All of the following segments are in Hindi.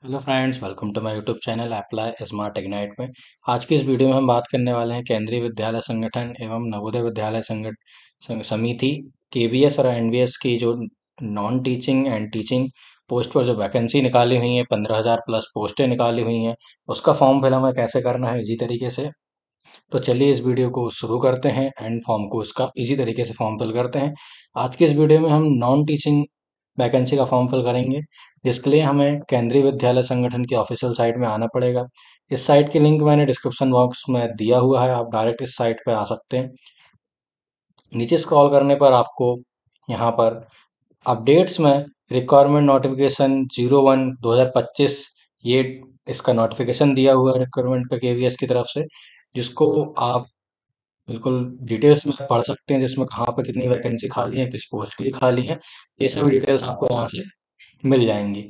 Hello friends, welcome to my YouTube channel apply smart ignite में। आज की इस वीडियो में हम बात करने वाले हैं केंद्रीय विद्यालय संगठन एवं नवोदय विद्यालय समिति केवीएस और एनवीएस की जो non teaching and teaching post पर जो वैकेंसी निकाली हुई है, 15,000 प्लस पोस्टें निकाली हुई हैं, उसका फॉर्म फिल हमें कैसे करना है इजी तरीके से। तो चलिए इस वीडियो को शुरू करते हैं एंड फॉर्म को इसका इजी तरीके से फॉर्म फिल करते हैं। आज की इस वीडियो में हम नॉन टीचिंग वैकेंसी का फॉर्म फिल करेंगे, जिसके लिए हमें केंद्रीय विद्यालय संगठन की ऑफिशियल साइट में आना पड़ेगा। इस साइट की लिंक मैंने डिस्क्रिप्शन बॉक्स में दिया हुआ है, आप डायरेक्ट इस साइट पे आ सकते हैं। नीचे स्क्रॉल करने पर आपको यहाँ पर अपडेट्स में रिक्वायरमेंट नोटिफिकेशन 01/2025 ये इसका नोटिफिकेशन दिया हुआ है रिक्वायरमेंट का केवीएस की तरफ से, जिसको आप बिल्कुल डिटेल्स में पढ़ सकते हैं, जिसमें कहाँ पे कितनी वैकेंसी खाली है, किस पोस्ट के लिए खाली है, ये सभी डिटेल्स आपको वहाँ से मिल जाएंगी।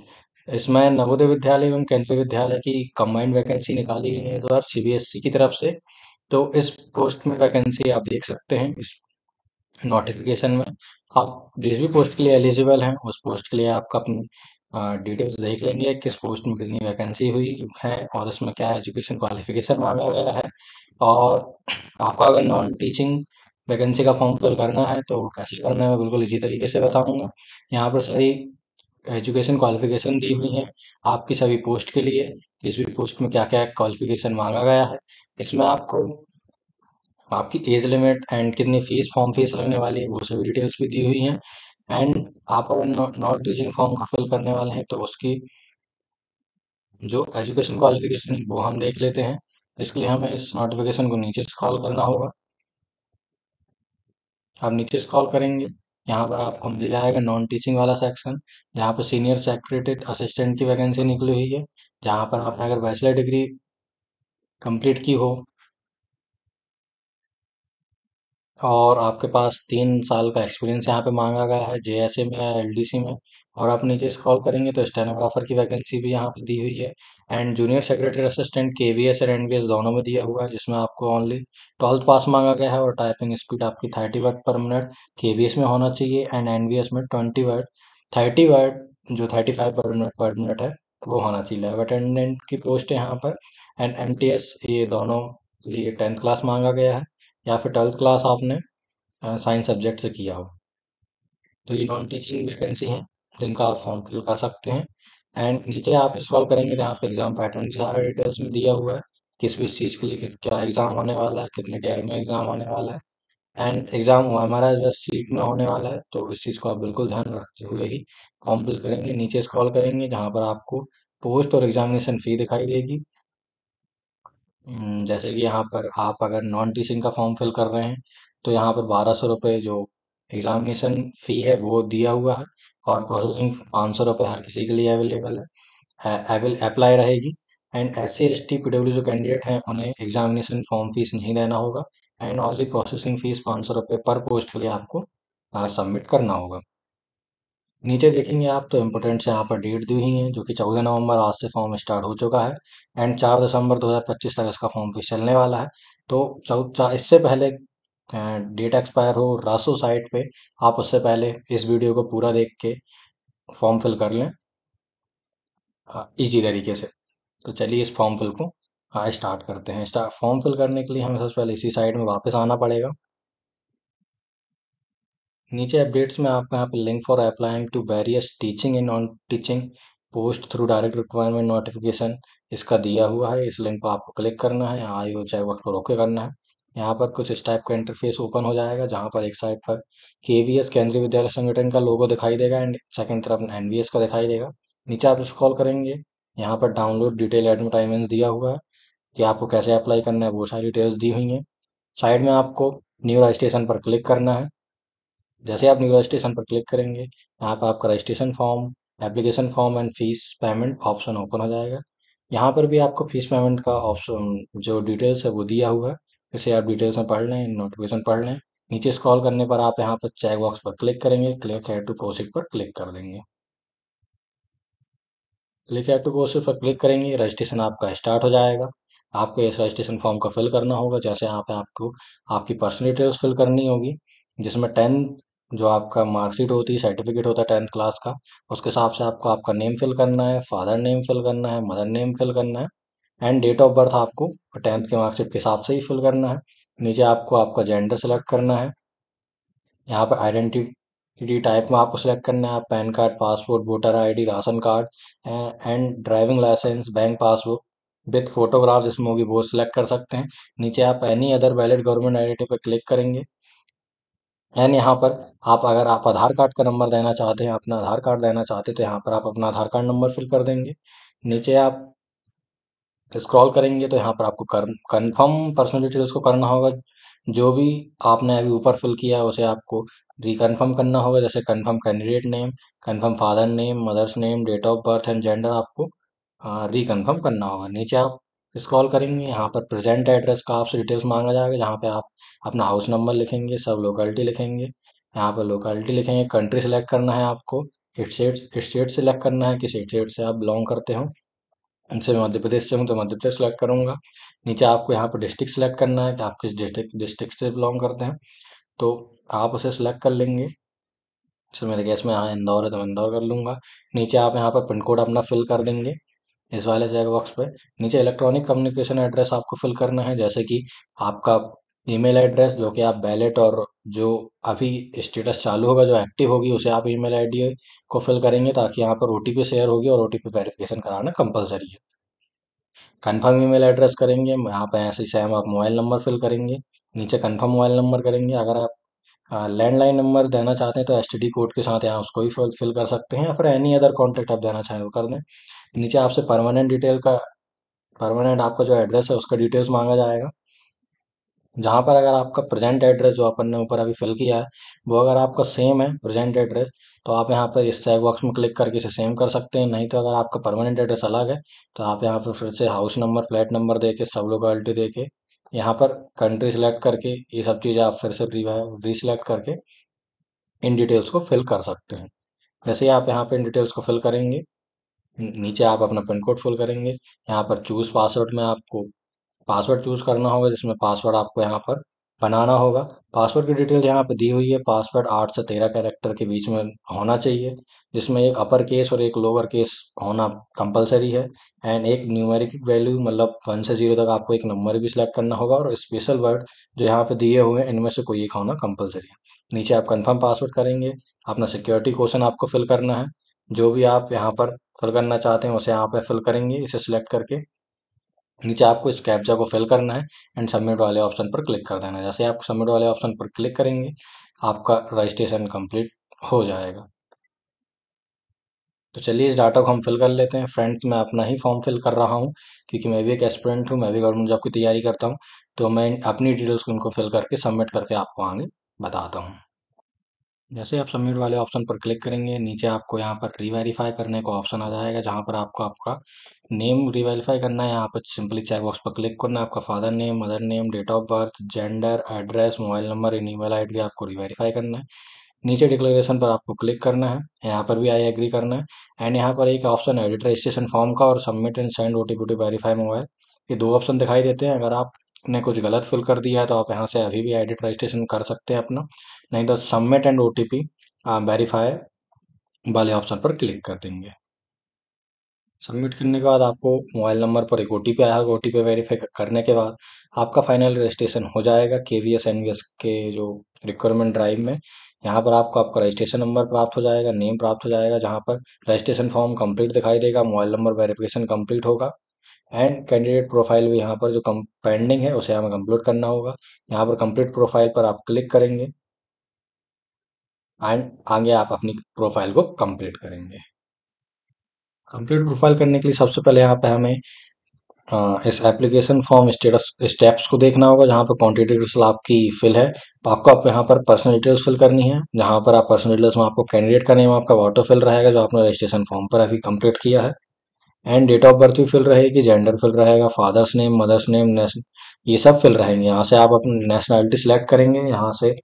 इसमें नवोदय विद्यालय एवं केंद्रीय विद्यालय की कंबाइंड वैकेंसी निकाली गई है इस बार सीबीएसई की तरफ से। तो इस पोस्ट में वैकेंसी आप देख सकते हैं इस नोटिफिकेशन में। आप जिस भी पोस्ट के लिए एलिजिबल हैं उस पोस्ट के लिए आपका अपनी डिटेल्स देख लेंगे, किस पोस्ट में कितनी वैकेंसी हुई है और इसमें क्या एजुकेशन क्वालिफिकेशन मांगा गया है। और आपको अगर नॉन टीचिंग वैकेंसी का फॉर्म फिल करना है तो कैसे करना है मैं बिल्कुल इसी तरीके से बताऊंगा। यहाँ पर सारी एजुकेशन क्वालिफिकेशन दी हुई है आपकी सभी पोस्ट के लिए, किस भी पोस्ट में क्या क्या क्वालिफिकेशन मांगा गया है। इसमें आपको आपकी एज लिमिट एंड कितनी फीस फॉर्म फीस लगने वाली है वो सभी डिटेल्स भी दी हुई हैं। एंड आप अगर नॉन टीचिंग फॉर्म को फिल करने वाले हैं तो उसकी जो एजुकेशन क्वालिफिकेशन वो हम देख लेते हैं। इसके लिए हमें इस नोटिफिकेशन को नीचे स्क्रॉल करना होगा। आप नीचे स्क्रॉल करेंगे, यहाँ पर आपको मिल जाएगा नॉन टीचिंग वाला सेक्शन, जहाँ पर सीनियर सेक्रेटरी असिस्टेंट की वैकेंसी निकली हुई है। जहाँ पर आपने अगर बैचलर डिग्री कंप्लीट की हो और आपके पास 3 साल का एक्सपीरियंस यहाँ पे मांगा गया है जेएसए में या एलडीसी में। और आप नीचे स्क्रॉल करेंगे तो स्टेनोग्राफर की वैकेंसी भी यहाँ पे दी हुई है। And junior secretary assistant KVS और एनवीएस दोनों में दिया हुआ है, जिसमें आपको ओनली 12th पास मांगा गया है और टाइपिंग स्पीड आपकी 30 वर्ड पर मिनट केवीएस में होना चाहिए एंड एनवीएस में 20 वर्ड, 30 वर्ड जो 35 वर्ड पर मिनट है वो होना चाहिए। लैब अटेंडेंट की पोस्ट है यहाँ पर एंड एमटीएस, ये दोनों लिए 10th क्लास मांगा गया है या फिर 12th क्लास आपने साइंस सब्जेक्ट से किया हो। तो ये नॉन टीचिंग वैकेंसी हैं जिनका आप फॉर्म फिल कर सकते हैं। एंड नीचे आप स्क्रॉल करेंगे तो यहाँ पे एग्जाम पैटर्न की सारा डिटेल्स में दिया हुआ है, किस किस चीज़ के लिए क्या एग्जाम होने वाला है, कितने टाइम में एग्जाम होने वाला है एंड एग्जाम हमारा जो सीट में होने वाला है। तो इस चीज़ को आप बिल्कुल ध्यान रखते हुए ही फॉर्म फिल करेंगे। नीचे स्क्रॉल करेंगे जहाँ पर आपको पोस्ट और एग्जामिनेशन फ़ी दिखाई देगी। जैसे कि यहाँ पर आप अगर नॉन टीचिंग का फॉर्म फिल कर रहे हैं तो यहाँ पर 1200 रुपये जो एग्जामिनेशन फ़ी है वो दिया हुआ है और प्रोसेसिंग 500 रुपये हर किसी के लिए अवेलेबल है, अप्लाई रहेगी। एंड SC ST PW जो कैंडिडेट हैं उन्हें एग्जामिनेशन फॉर्म फीस नहीं देना होगा एंड ओनली प्रोसेसिंग फीस 500 रुपये पर पोस्ट के लिए आपको सबमिट करना होगा। नीचे देखेंगे आप तो इम्पोर्टेंट से यहाँ पर डेट दी हुई है, जो कि 14 नवंबर आज से फॉर्म स्टार्ट हो चुका है एंड 4 दिसंबर 2025 तक इसका फॉर्म फीस चलने वाला है। तो इससे पहले डेट एक्सपायर हो रासो साइट पे, आप उससे पहले इस वीडियो को पूरा देख के फॉर्म फिल कर लें इजी तरीके से। तो चलिए इस फॉर्म फिल को स्टार्ट करते हैं। स्टार्ट फॉर्म फिल करने के लिए हमें सबसे पहले इसी साइट में वापस आना पड़ेगा। नीचे अपडेट्स में आपको यहाँ पे link for applying to various teaching and non teaching post through direct requirement notification इसका दिया हुआ है। इस लिंक पर आपको क्लिक करना है, यहाँ आई हो चाहे वक्त पर ओके करना है। यहाँ पर कुछ इस टाइप का इंटरफेस ओपन हो जाएगा, जहाँ पर एक साइड पर केवीएस केंद्रीय विद्यालय संगठन का लोगो दिखाई देगा एंड सेकंड तरफ एनवीएस का दिखाई देगा। नीचे आप स्क्रॉल करेंगे, यहाँ पर डाउनलोड डिटेल एडवर्टाइजमेंट दिया हुआ है कि आपको कैसे अप्लाई करना है, वो सारी डिटेल्स दी हुई हैं। साइड में आपको न्यू रजिस्ट्रेशन पर क्लिक करना है। जैसे आप न्यू रजिस्ट्रेशन पर क्लिक करेंगे, यहाँ पर आपका registration form, application form and fees payment option open हो जाएगा। यहाँ पर भी आपको फीस पेमेंट का ऑप्शन जो डिटेल्स है वो दिया हुआ है, इसे आप डिटेल्स में पढ़ लें, नोटिफिकेशन पढ़ लें। नीचे स्क्रॉल करने पर आप यहाँ पर चेक बॉक्स पर क्लिक करेंगे, क्लिक हेयर टू प्रोसीड पर क्लिक कर देंगे। क्लिक हेयर टू प्रोसीड पर क्लिक करेंगे, रजिस्ट्रेशन आपका स्टार्ट हो जाएगा। आपको इस रजिस्ट्रेशन फॉर्म को फिल करना होगा, जैसे यहाँ पे आपको आपकी पर्सनल डिटेल्स फिल करनी होगी, जिसमें 10 जो आपका मार्कशीट होती है, सर्टिफिकेट होता है 10th क्लास का, उसके हिसाब से आपको आपका नेम फिल करना है, फादर नेम फिल करना है, मदर नेम फिल करना है, एंड डेट ऑफ बर्थ आपको 10th के मार्कशीट के हिसाब से ही फिल करना है। नीचे आपको आपका जेंडर सेलेक्ट करना है। यहाँ पर आइडेंटिटी टाइप में आपको सेलेक्ट करना है, आप PAN card, passport, voter ID, ration card and driving licence, bank passbook with photograph जिसमें होगी वो सिलेक्ट कर सकते हैं। नीचे आप any other valid government identity पर क्लिक करेंगे। एंड यहाँ पर आप अगर आप आधार कार्ड का नंबर देना चाहते हैं, अपना आधार कार्ड देना चाहते हैं, तो यहाँ पर आप अपना आधार कार्ड नंबर फिल कर देंगे। नीचे आप स्क्रॉल करेंगे तो यहाँ पर आपको कन्फर्म पर्सनल डिटेल्स को करना होगा। जो भी आपने अभी ऊपर फिल किया है उसे आपको रिकन्फर्म करना होगा, जैसे confirm candidate name, confirm father name, mother's name, date of birth and gender आपको रिकन्फर्म करना होगा। नीचे आप स्क्रॉल करेंगे, यहाँ पर प्रेजेंट एड्रेस का आपसे डिटेल्स मांगा जाएगा, जहाँ पे आप अपना हाउस नंबर लिखेंगे, सब लोकेलिटी लिखेंगे। यहाँ पर लोकेलिटी लिखेंगे, कंट्री सेलेक्ट करना है आपको, स्टेट सेलेक्ट करना है, किस स्टेट से आप बिलोंग करते हो। जैसे मैं मध्य प्रदेश से हूँ तो मध्य प्रदेश सेलेक्ट करूँगा। नीचे आपको यहाँ पर डिस्ट्रिक्ट सेलेक्ट करना है कि आप किस डिस्ट्रिक्ट से बिलोंग करते हैं, तो आप उसे सिलेक्ट कर लेंगे। जैसे मेरे केस में यहाँ इंदौर है तो मैं इंदौर कर लूँगा। नीचे आप यहाँ पर पिन कोड अपना फिल कर देंगे इस वाले चेक बॉक्स पे। नीचे इलेक्ट्रॉनिक कम्युनिकेशन एड्रेस आपको फिल करना है, जैसे कि आपका ईमेल एड्रेस जो कि आप बैलेट और जो अभी स्टेटस चालू होगा, जो एक्टिव होगी, उसे आप ईमेल आईडी को फिल करेंगे, ताकि यहाँ पर ओटीपी शेयर होगी और ओटीपी वेरिफिकेशन कराना कंपलसरी है। कंफर्म ईमेल एड्रेस करेंगे, यहाँ पे ऐसे ही सेम आप मोबाइल नंबर फिल करेंगे। नीचे कंफर्म मोबाइल नंबर करेंगे। अगर आप लैंडलाइन नंबर देना चाहते हैं तो एसटीडी कोड के साथ यहाँ उसको भी फिल कर सकते हैं, या फिर एनी अदर कॉन्टैक्ट आप देना चाहें वो कर दें। नीचे आपसे परमानेंट आपका जो एड्रेस है उसका डिटेल्स मांगा जाएगा, जहाँ पर अगर आपका प्रेजेंट एड्रेस जो अपन ने ऊपर अभी फिल किया है वो अगर आपका सेम है प्रेजेंट एड्रेस, तो आप यहाँ पर इस चेक बॉक्स में क्लिक करके इसे सेम कर सकते हैं। नहीं तो अगर आपका परमानेंट एड्रेस अलग है तो आप यहाँ पर फिर से हाउस नंबर, फ्लैट नंबर दे के, सब लोकेलिटी दे के, यहाँ पर कंट्री सेलेक्ट करके ये सब चीज़ें आप फिर से रीसिलेक्ट करके इन डिटेल्स को फिल कर सकते हैं। जैसे ही आप यहाँ पे इन डिटेल्स को फिल करेंगे, नीचे आप अपना पिन कोड फिल करेंगे। यहाँ पर चूज पासवर्ड में आपको पासवर्ड चूज करना होगा, जिसमें पासवर्ड आपको यहाँ पर बनाना होगा। पासवर्ड की डिटेल यहाँ पे दी हुई है, पासवर्ड 8 से 13 कैरेक्टर के बीच में होना चाहिए, जिसमें एक अपर केस और एक लोअर केस होना कंपलसरी है। एंड एक न्यूमेरिक वैल्यू मतलब 1 से 0 तक आपको एक नंबर भी सिलेक्ट करना होगा, और स्पेशल वर्ड जो यहाँ पे दिए हुए हैं इनमें से कोई एक होना कंपलसरी है। नीचे आप कंफर्म पासवर्ड करेंगे। अपना सिक्योरिटी क्वेश्चन आपको फिल करना है, जो भी आप यहाँ पर फिल करना चाहते हैं उसे यहाँ पे फिल करेंगे, इसे सिलेक्ट करके। नीचे आपको इस कैप्चा को फिल करना है एंड सबमिट वाले ऑप्शन पर क्लिक कर देना है। जैसे आप सबमिट वाले ऑप्शन पर क्लिक करेंगे, आपका रजिस्ट्रेशन कंप्लीट हो जाएगा। तो चलिए इस डाटा को हम फिल कर लेते हैं। फ्रेंड्स, मैं अपना ही फॉर्म फिल कर रहा हूँ, क्योंकि मैं भी एक एस्पिरेंट हूँ, मैं भी गवर्नमेंट जॉब की तैयारी करता हूँ। तो मैं अपनी डिटेल्स को इनको फिल करके सबमिट करके आपको आगे बताता हूँ। जैसे आप सबमिट वाले ऑप्शन पर क्लिक करेंगे, नीचे आपको यहाँ पर रीवेरीफाई करने का ऑप्शन आ जाएगा, जहाँ पर आपको आपका नेम रीवेरीफाई करना है। यहाँ पर सिंपली चेक बॉक्स पर क्लिक करना है, आपका father name, mother name, date of birth, gender, address, mobile number, email ID आपको रीवेरीफाई करना है। नीचे डिक्लेरेशन पर आपको क्लिक करना है, यहाँ पर भी आई एग्री करना है। एंड यहाँ पर एक ऑप्शन है एडिट रजिस्ट्रेशन फॉर्म का और submit and send OTP to verify mobile, ये दो ऑप्शन दिखाई देते हैं। अगर आपने कुछ गलत फिल कर दिया है तो आप यहाँ से अभी भी एडिट रजिस्ट्रेशन कर सकते हैं अपना, नहीं तो सबमिट एंड ओटीपी वेरीफाई वाले ऑप्शन पर क्लिक कर देंगे। सबमिट करने के बाद आपको मोबाइल नंबर पर एक ओटीपी आएगा। ओटीपी वेरीफाई करने के बाद आपका फाइनल रजिस्ट्रेशन हो जाएगा केवीएस एनवीएस के जो रिक्वायरमेंट ड्राइव में। यहाँ पर आपको आपका रजिस्ट्रेशन नंबर प्राप्त हो जाएगा, नेम प्राप्त हो जाएगा, जहाँ पर रजिस्ट्रेशन फॉर्म कंप्लीट दिखाई देगा, मोबाइल नंबर वेरिफिकेशन कंप्लीट होगा, एंड कैंडिडेट प्रोफाइल भी यहाँ पर जो पेंडिंग है उसे हमें कंप्लीट करना होगा। यहाँ पर कंप्लीट प्रोफाइल पर आप क्लिक करेंगे एंड आगे आप अपनी प्रोफाइल को कंप्लीट करेंगे। कंप्लीट प्रोफाइल करने के लिए सबसे पहले यहाँ पे हमें इस एप्लीकेशन फॉर्म स्टेटस स्टेप्स को देखना होगा, जहाँ पर कॉन्टेक्ट डिटेल्स आपकी फिल है। तो आपको आप यहाँ पर पर्सनल डिटेल्स फिल करनी है, जहाँ पर आप पर्सनल डिटेल्स में आपको कैंडिडेट का नेम आपका ऑटो फिल रहेगा जो आपने रजिस्ट्रेशन फॉर्म पर अभी कंप्लीट किया है, एंड डेट ऑफ बर्थ भी फिल रहेगी, जेंडर फिल रहेगा, फादर्स नेम, मदर्स नेम, ये सब फिल रहेंगे। यहाँ से आप अपनी नेशनैलिटी सिलेक्ट करेंगे, यहाँ से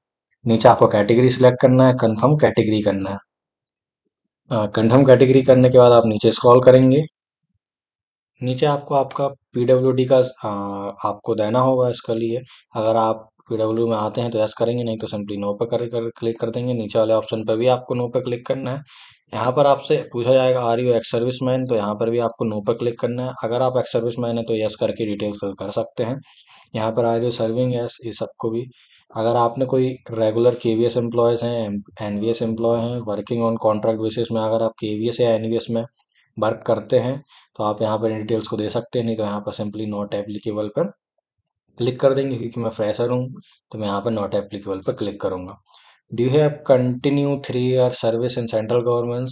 नीचे आपको कैटेगरी सिलेक्ट करना है, कंफर्म कैटेगरी करना है। कंफर्म कैटेगरी करने के बाद आप नीचे स्क्रॉल करेंगे, नीचे आपको आपका पीडब्ल्यूडी का आपको देना होगा इसके लिए। अगर आप PW में आते हैं तो यस करेंगे, नहीं तो सिंपली नो पे क्लिक कर देंगे। नीचे वाले ऑप्शन पे भी आपको नो पे क्लिक करना है। यहाँ पर आपसे पूछा जाएगा are you ex service man, तो यहाँ पर भी आपको नो पर क्लिक करना है। अगर आप एक्स सर्विस मैन है तो यस करके डिटेल फिल कर सकते हैं। यहाँ पर आर यू सर्विंग यस, ये सबको भी। अगर आपने कोई रेगुलर KVS एम्प्लॉयज़ हैं, NVS एम्प्लॉय हैं, वर्किंग ऑन कॉन्ट्रैक्ट बेसिस में अगर आप KVS या NVS में वर्क करते हैं तो आप यहाँ पर डिटेल्स को दे सकते हैं, नहीं तो यहाँ पर सिंपली नॉट एप्लीकेबल पर क्लिक कर देंगे। क्योंकि मैं फ्रेशर हूँ तो मैं यहाँ पर नॉट एप्लीकेबल पर क्लिक करूँगा। Do you have continue 3 year service in central government,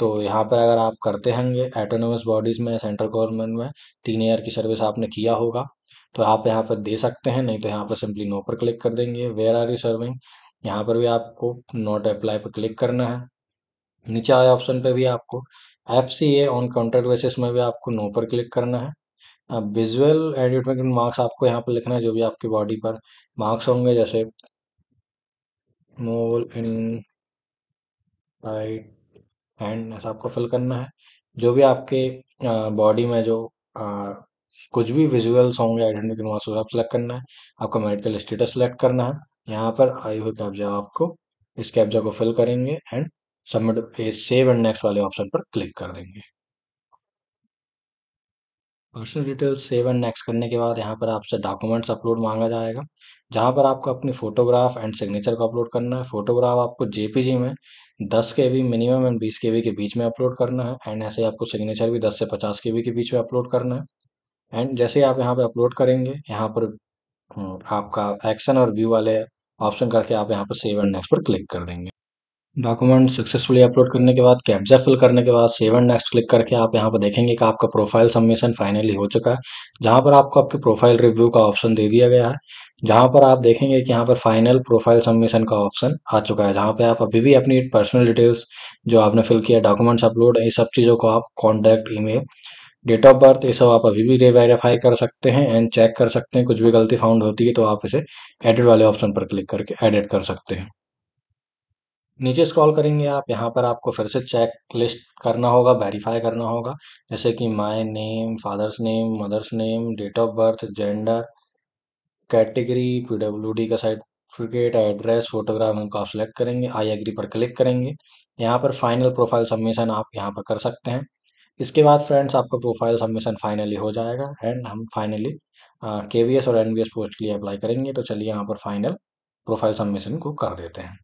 तो यहाँ पर अगर आप करते होंगे एटोनोमस बॉडीज में, सेंट्रल गवर्नमेंट में 3 ईयर की सर्विस आपने किया होगा तो आप यहाँ पर दे सकते हैं, नहीं तो यहाँ पर सिंपली नो पर क्लिक कर देंगे। वेयर आर यू सर्विंग, यहाँ पर भी आपको नॉट अप्लाई पर क्लिक करना है। नीचे आए ऑप्शन पे भी आपको FCA ऑन कॉन्ट्रैक्ट बेसिस में भी आपको नो पर क्लिक करना है। अब विजुअल एडिटमेंट मार्क्स आपको यहाँ पर लिखना है, जो भी आपकी बॉडी पर मार्क्स होंगे, जैसे मोल इन राइट हैंड, ऐसा आपको फिल करना है। जो भी आपके बॉडी में जो कुछ भी विजुअल्स होंगे आइडेंटिटी मार्क्स आप सेलेक्ट करना है। आपका मेडिकल स्टेटस सेलेक्ट करना है। यहाँ पर आई हुई कैप्चा आपको, इस कैप्चा को फिल करेंगे and submit save and next वाले ऑप्शन पर क्लिक कर देंगे। Personal details save and next करने के बाद यहाँ पर आपसे डॉक्यूमेंट्स अपलोड मांगा जाएगा, जहाँ पर आपको अपनी फोटोग्राफ एंड सिग्नेचर को अपलोड करना है। फोटोग्राफ आपको JPG में 10 KB मिनिमम एंड 20 KB के बीच में अपलोड करना है, एंड ऐसे आपको सिग्नेचर भी 10 से 50 KB के बीच में अपलोड करना है। एंड जैसे ही आप यहाँ पे अपलोड करेंगे, यहाँ पर आपका एक्शन और व्यू वाले ऑप्शन करके आप यहाँ पर सेव एंड नेक्स्ट पर क्लिक कर देंगे। डॉक्यूमेंट सक्सेसफुली अपलोड करने के बाद, कैप्चा फिल करने के बाद सेव एंड नेक्स्ट क्लिक करके आप यहाँ पर देखेंगे कि आपका प्रोफाइल सबमिशन फाइनली हो चुका है, जहाँ पर आपको आपके प्रोफाइल रिव्यू का ऑप्शन दे दिया गया है। जहाँ पर आप देखेंगे कि यहाँ पर फाइनल प्रोफाइल सबमिशन का ऑप्शन आ चुका है, जहाँ पे आप अभी भी अपनी पर्सनल डिटेल्स जो आपने फिल किया, डॉक्यूमेंट्स अपलोड, ये सब चीज़ों को आप contact, email, date of birth, ये सब आप अभी भी रीवेरीफाई कर सकते हैं एंड चेक कर सकते हैं। कुछ भी गलती फाउंड होती है तो आप इसे एडिट वाले ऑप्शन पर क्लिक करके एडिट कर सकते हैं। नीचे स्क्रॉल करेंगे आप, यहाँ पर आपको फिर से चेक लिस्ट करना होगा, वेरीफाई करना होगा, जैसे कि my name, father's name, mother's name, date of birth, gender, category, PWD का सर्टिफिकेट, एड्रेस, फोटोग्राफ, उनको आप सेलेक्ट करेंगे, आई एग्री पर क्लिक करेंगे। यहाँ पर फाइनल प्रोफाइल सबमिशन आप यहाँ पर कर सकते हैं। इसके बाद फ्रेंड्स आपका प्रोफाइल सबमिशन फाइनली हो जाएगा एंड हम फाइनली KVS और NVS पोस्ट के लिए अप्लाई करेंगे। तो चलिए यहाँ पर फाइनल प्रोफाइल सबमिशन को कर देते हैं।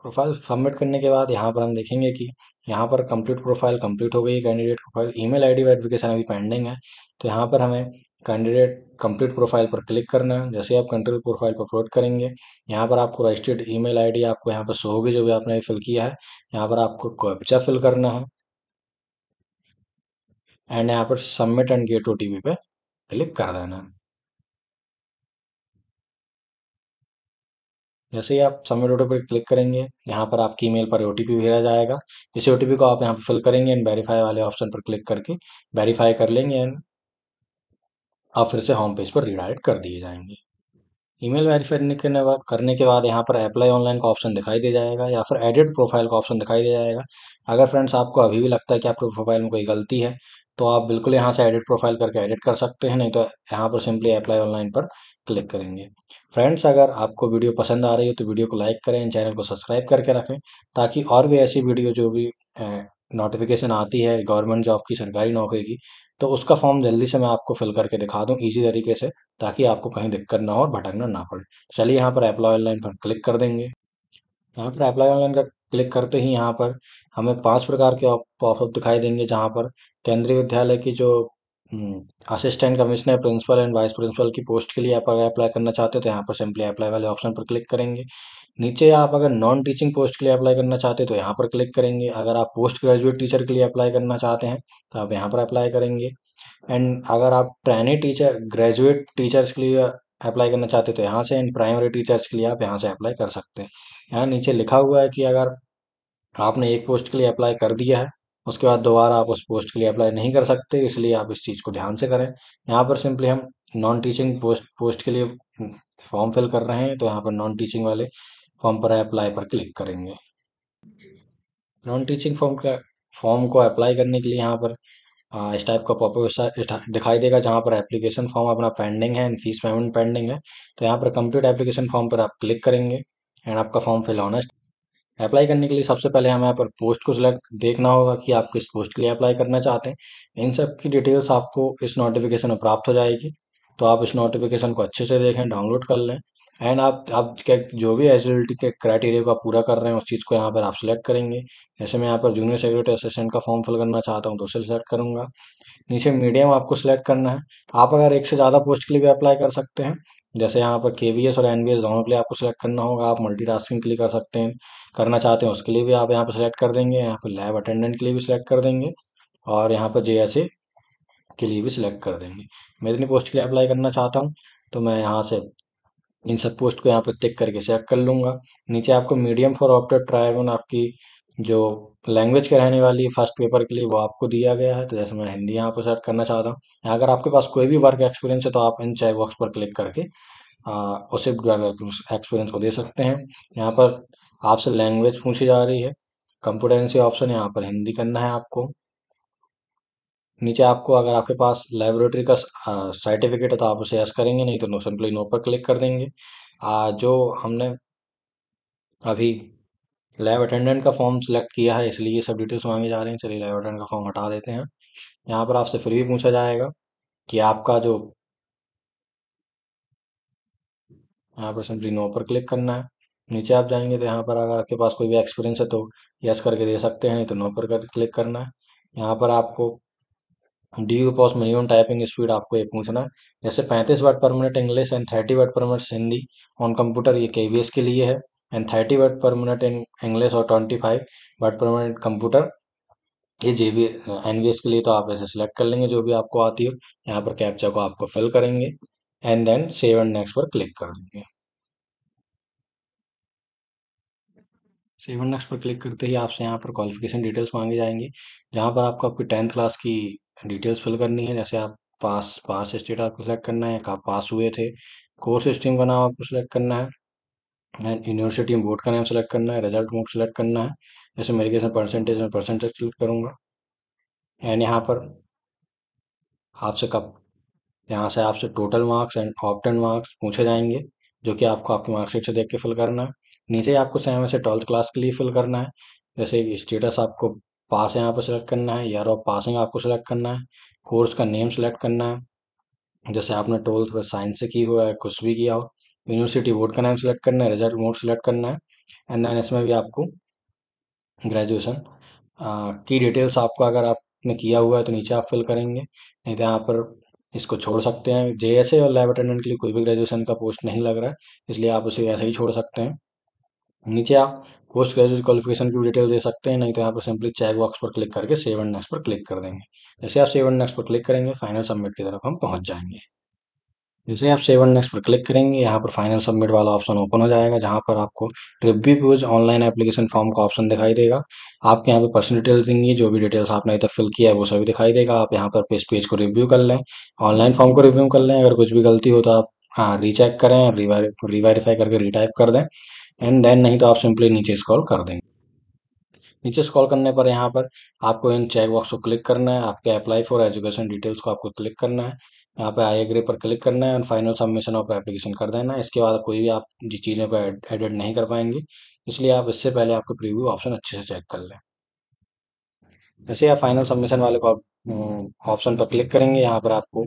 प्रोफाइल सबमिट करने के बाद यहाँ पर हम देखेंगे कि यहाँ पर कंप्लीट प्रोफाइल कंप्लीट हो गई है। Candidate profile email ID verification अभी पेंडिंग है, तो यहाँ पर हमें कैंडिडेट कंप्लीट प्रोफाइल पर क्लिक करना है। जैसे आप कंप्लीट प्रोफाइल पर अपलोड करेंगे, यहाँ पर आपको रजिस्टर्ड ईमेल आईडी आपको यहाँ पर शो होगी, जो भी आपने फिल किया है। यहाँ पर आपको कैप्चा फिल करना है एंड यहाँ पर सबमिट एंड गेट OTP पे क्लिक कर देना है। जैसे ही आप सबमिट OTP पर क्लिक करेंगे, यहाँ पर आपकी ईमेल पर OTP भेजा जाएगा। इस OTP को आप यहाँ पर फिल करेंगे एंड वेरीफाई वाले ऑप्शन पर क्लिक करके वेरीफाई कर लेंगे एंड आप फिर से होम पेज पर रिडायरेक्ट कर दिए जाएंगे। ईमेल वेरीफाई करने के बाद यहाँ पर अप्लाई ऑनलाइन का ऑप्शन दिखाई दे जाएगा या फिर एडिट प्रोफाइल का ऑप्शन दिखाई दे जाएगा। अगर फ्रेंड्स आपको अभी भी लगता है कि आपके प्रोफाइल में कोई गलती है तो आप बिल्कुल यहाँ से एडिट प्रोफाइल करके एडिट कर सकते हैं, नहीं तो यहाँ पर सिंपली अप्लाई ऑनलाइन पर क्लिक करेंगे। फ्रेंड्स अगर आपको वीडियो पसंद आ रही है तो वीडियो को लाइक करें, चैनल को सब्सक्राइब करके रखें, ताकि और भी ऐसी वीडियो जो भी नोटिफिकेशन आती है गवर्नमेंट जॉब की, सरकारी नौकरी की, तो उसका फॉर्म जल्दी से मैं आपको फिल करके दिखा दूँ ईजी तरीके से, ताकि आपको कहीं दिक्कत ना हो और भटकना ना पड़े। चलिए यहाँ पर अप्लाई ऑनलाइन पर क्लिक कर देंगे। यहाँ पर अप्लाई ऑनलाइन का क्लिक करते ही यहाँ पर हमें 5 प्रकार के पॉपअप दिखाई देंगे, जहाँ पर केंद्रीय विद्यालय की जो assistant commissioner, principal and vice principal की पोस्ट के लिए आप अगर अप्लाई करना चाहते हो तो यहाँ पर सिंपली अप्लाई वाले ऑप्शन पर क्लिक करेंगे। नीचे आप अगर नॉन टीचिंग पोस्ट के लिए अप्लाई करना चाहते हैं तो यहाँ पर क्लिक करेंगे। अगर आप पोस्ट ग्रेजुएट टीचर के लिए अप्लाई करना चाहते हैं तो आप यहाँ पर अप्लाई करेंगे। एंड अगर आप ट्रेनी टीचर, ग्रेजुएट टीचर्स के लिए अप्लाई करना चाहते हैं तो यहाँ से, एंड प्राइमरी टीचर्स के लिए आप यहाँ से अप्लाई कर सकते हैं। यहाँ नीचे लिखा हुआ है कि अगर आपने एक पोस्ट के लिए अप्लाई कर दिया है, उसके बाद दोबारा आप उस पोस्ट के लिए अप्लाई नहीं कर सकते, इसलिए आप इस चीज़ को ध्यान से करें। यहाँ पर सिंपली हम नॉन टीचिंग पोस्ट पोस्ट के लिए फॉर्म फिल कर रहे हैं, तो यहाँ पर नॉन टीचिंग वाले फॉर्म पर अप्लाई पर क्लिक करेंगे। नॉन टीचिंग फॉर्म को अप्लाई करने के लिए यहाँ पर इस टाइप का पॉपअप दिखाई देगा जहाँ पर एप्लीकेशन फॉर्म अपना पेंडिंग है एंड फीस पेमेंट पेंडिंग है। तो यहाँ पर कंप्लीट एप्लीकेशन फॉर्म पर आप क्लिक करेंगे एंड आपका फॉर्म फिल होना। अप्लाई करने के लिए सबसे पहले हमें यहाँ पर पोस्ट को सिलेक्ट देखना होगा कि आप किस पोस्ट के लिए अप्लाई करना चाहते हैं। इन सब की डिटेल्स आपको इस नोटिफिकेशन में प्राप्त हो जाएगी। तो आप इस नोटिफिकेशन को अच्छे से देखें, डाउनलोड कर लें एंड आप क्या जो भी एलिजिबिलिटी के क्राइटेरिया को आप पूरा कर रहे हैं उस चीज़ को यहाँ पर आप सिलेक्ट करेंगे। जैसे मैं यहाँ पर जूनियर सेक्रेटरी असिस्टेंट का फॉर्म फिल करना चाहता हूँ तो उसे सिलेक्ट करूंगा। नीचे मीडियम आपको सिलेक्ट करना है। आप अगर एक से ज़्यादा पोस्ट के लिए भी अप्लाई कर सकते हैं। जैसे यहाँ पर केवीएस और एनवीएस दोनों के लिए आपको सिलेक्ट करना होगा। आप मल्टीटास्किंग के लिए कर सकते हैं, करना चाहते हैं उसके लिए भी आप यहाँ पर सिलेक्ट कर देंगे। यहाँ पर लैब अटेंडेंट के लिए भी सिलेक्ट कर देंगे और यहाँ पर जेएसए के लिए भी सिलेक्ट कर देंगे। मैं इतनी पोस्ट के लिए अप्लाई करना चाहता हूँ तो मैं यहाँ से इन सब पोस्ट को यहाँ पर टिक करके सेलेक्ट कर लूँगा। नीचे आपको मीडियम फॉर ऑप्टेड ट्राइबल आपकी जो लैंग्वेज के रहने वाली फर्स्ट पेपर के लिए वो आपको दिया गया है। तो जैसे मैं हिंदी यहाँ पर सेलेक्ट करना चाहता हूँ। यहाँ अगर आपके पास कोई भी वर्क एक्सपीरियंस है तो आप इन चेक बॉक्स पर क्लिक करके उसे एक्सपीरियंस को दे सकते हैं। यहाँ पर आपसे लैंग्वेज पूछी जा रही है, कंप्यूटेंसी ऑप्शन यहाँ पर हिंदी करना है आपको। नीचे आपको अगर आपके पास लेबोरेटरी का सर्टिफिकेट है तो आप उसे यस करेंगे, नहीं तो नो सिंपली नो पर क्लिक कर देंगे। जो हमने अभी लैब अटेंडेंट का फॉर्म सिलेक्ट किया है इसलिए ये सब डिटेल्स मांगे जा रहे हैं। चलिए लैब अटेंडेंट का फॉर्म हटा देते हैं। यहाँ पर आपसे फिर भी पूछा जाएगा कि आपका जो, यहाँ पर सिंपली नो पर क्लिक करना है। नीचे आप जाएंगे तो यहाँ पर अगर आपके पास कोई भी एक्सपीरियंस है तो यस करके दे सकते हैं, नहीं तो नो पर क्लिक करना है। यहाँ पर आपको do you possess minimum typing speed आपको ये पूछना है। जैसे 35 word per minute English and 30 word per minute Hindi on computer, ये केवीएस के लिए है। And 30 word per minute in English और 25 वर्ड पर मिनट कंप्यूटर, ये जेबी एनवीएस के लिए। तो आप ऐसे सिलेक्ट कर लेंगे जो भी आपको आती हो। यहाँ पर कैप्चा को आपको फिल करेंगे and then save and next पर क्लिक कर देंगे। सेव एंड नेक्स्ट पर क्लिक करते ही आपसे यहाँ पर क्वालिफिकेशन डिटेल्स मांगी जाएंगी, जहाँ पर आपको आपकी 10th क्लास की डिटेल्स फिल करनी है। जैसे आप पास पास स्टेट आपको सेलेक्ट करना है, कब पास हुए थे, कोर्स स्ट्रीम का नाम आपको सेलेक्ट करना है एंड यूनिवर्सिटी बोर्ड का नाम सेलेक्ट करना है, रिजल्ट मोड सेलेक्ट करना है। जैसे मेरे केस में परसेंटेज में परसेंटेज सेलेक्ट करूंगा एंड यहाँ पर आपसे कब, यहाँ से आपसे total marks and obtained marks पूछे जाएंगे जो कि आपको आपकी मार्कशीट से देख के फिल करना है। नीचे आपको 7 से 12th क्लास के लिए फिल करना है। जैसे स्टेटस आपको पास है यहाँ पर सेलेक्ट करना है, ईयर ऑफ पासिंग आपको सेलेक्ट करना है, कोर्स का नेम सेलेक्ट करना है। जैसे आपने 12th साइंस से की हुआ है, कुछ भी किया हो। यूनिवर्सिटी बोर्ड का नाम सेलेक्ट करना है, रिजल्ट मोड सेलेक्ट करना है एंड देन इसमें भी आपको ग्रेजुएशन की डिटेल्स आपको अगर आपने किया हुआ है तो नीचे आप फिल करेंगे, नहीं तो यहाँ पर इसको छोड़ सकते हैं। जेएसए और लैब अटेंडेंट के लिए कोई भी ग्रेजुएशन का पोस्ट नहीं लग रहा है, इसलिए आप उसे ऐसे ही छोड़ सकते हैं। नीचे आप पोस्ट ग्रेजुएट क्वालिफिकेशन की डिटेल दे सकते हैं, नहीं तो यहाँ पर सिंपली चेक बॉक्स पर क्लिक करके सेव एंड नेक्स्ट पर क्लिक कर देंगे। जैसे आप सेव एंड नेक्स्ट पर क्लिक करेंगे फाइनल सबमिट की तरफ हम पहुंच जाएंगे। जैसे आप सेव एंड नेक्स्ट पर क्लिक करेंगे यहाँ पर फाइनल सबमिट वाला ऑप्शन ओपन हो जाएगा, जहाँ पर आपको review page online application form का ऑप्शन दिखाई देगा। आपके यहाँ पे पर्सनल डिटेल्स देंगी, जो भी डिटेल्स आपने अभी तक फिल किया है वो सभी दिखाई देगा। आप यहाँ पर इस पेज को रिव्यू कर लें, ऑनलाइन फॉर्म को रिव्यू कर लें। अगर कुछ भी गलती हो तो आप हाँ रीचेक करें, रिवेरीफाई करके रीटाइप कर दें एंड देन, नहीं तो आप सिंपली नीचे स्क्रॉल कर देंगे। नीचे स्क्रॉल करने पर यहाँ पर आपको इन चेक बॉक्स को क्लिक करना है, आपके अप्लाई फॉर एजुकेशन डिटेल्स को आपको क्लिक करना है। यहाँ पे आई एग्री पर क्लिक करना है और फाइनल सबमिशन ऑफ एप्लीकेशन कर देना है। इसके बाद कोई भी आप जिस चीज़ों को एडिट नहीं कर पाएंगे, इसलिए आप इससे पहले आपको प्रीव्यू ऑप्शन अच्छे से चेक कर लें। जैसे आप फाइनल सबमिशन वाले ऑप्शन पर क्लिक करेंगे, यहाँ पर आपको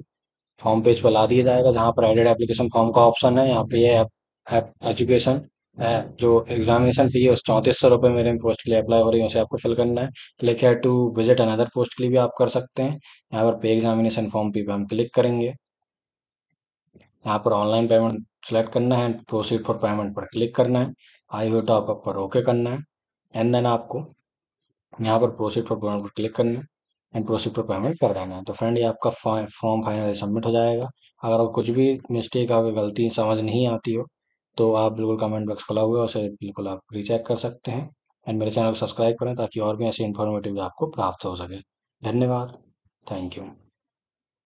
होम पेज पर ला दिया जाएगा, जहाँ पर एडेड एप्लीकेशन फॉर्म का ऑप्शन है। यहाँ पे ये एजुकेशन है, जो एग्जामिनेशन फी है उस 3400 रुपये मेरे पोस्ट के लिए अप्लाई हो रही है उसे आपको फिल करना है। क्लिक है टू विजिट अनदर पोस्ट के लिए भी आप कर सकते हैं। यहाँ पर पे एग्जामिनेशन फॉर्म पे हम क्लिक करेंगे, यहाँ पर ऑनलाइन पेमेंट सेलेक्ट करना है, प्रोसीड फॉर पेमेंट पर क्लिक करना है, आई हुए टॉप अप पर ओके करना है एंड देन आपको यहाँ पर प्रोसीड फॉर पेमेंट पर क्लिक करना है एंड प्रोसीड फॉर पेमेंट कर देना है। तो फ्रेंड ये आपका फॉर्म फाइनली सबमिट हो जाएगा। अगर आपको कुछ भी मिस्टेक आगे गलती समझ नहीं आती हो तो आप बिल्कुल कमेंट बॉक्स खुला हुआ है, उसे बिल्कुल आप रीचेक कर सकते हैं एंड मेरे चैनल को सब्सक्राइब करें ताकि और भी ऐसी इन्फॉर्मेटिव आपको प्राप्त हो सके। धन्यवाद। Thank you.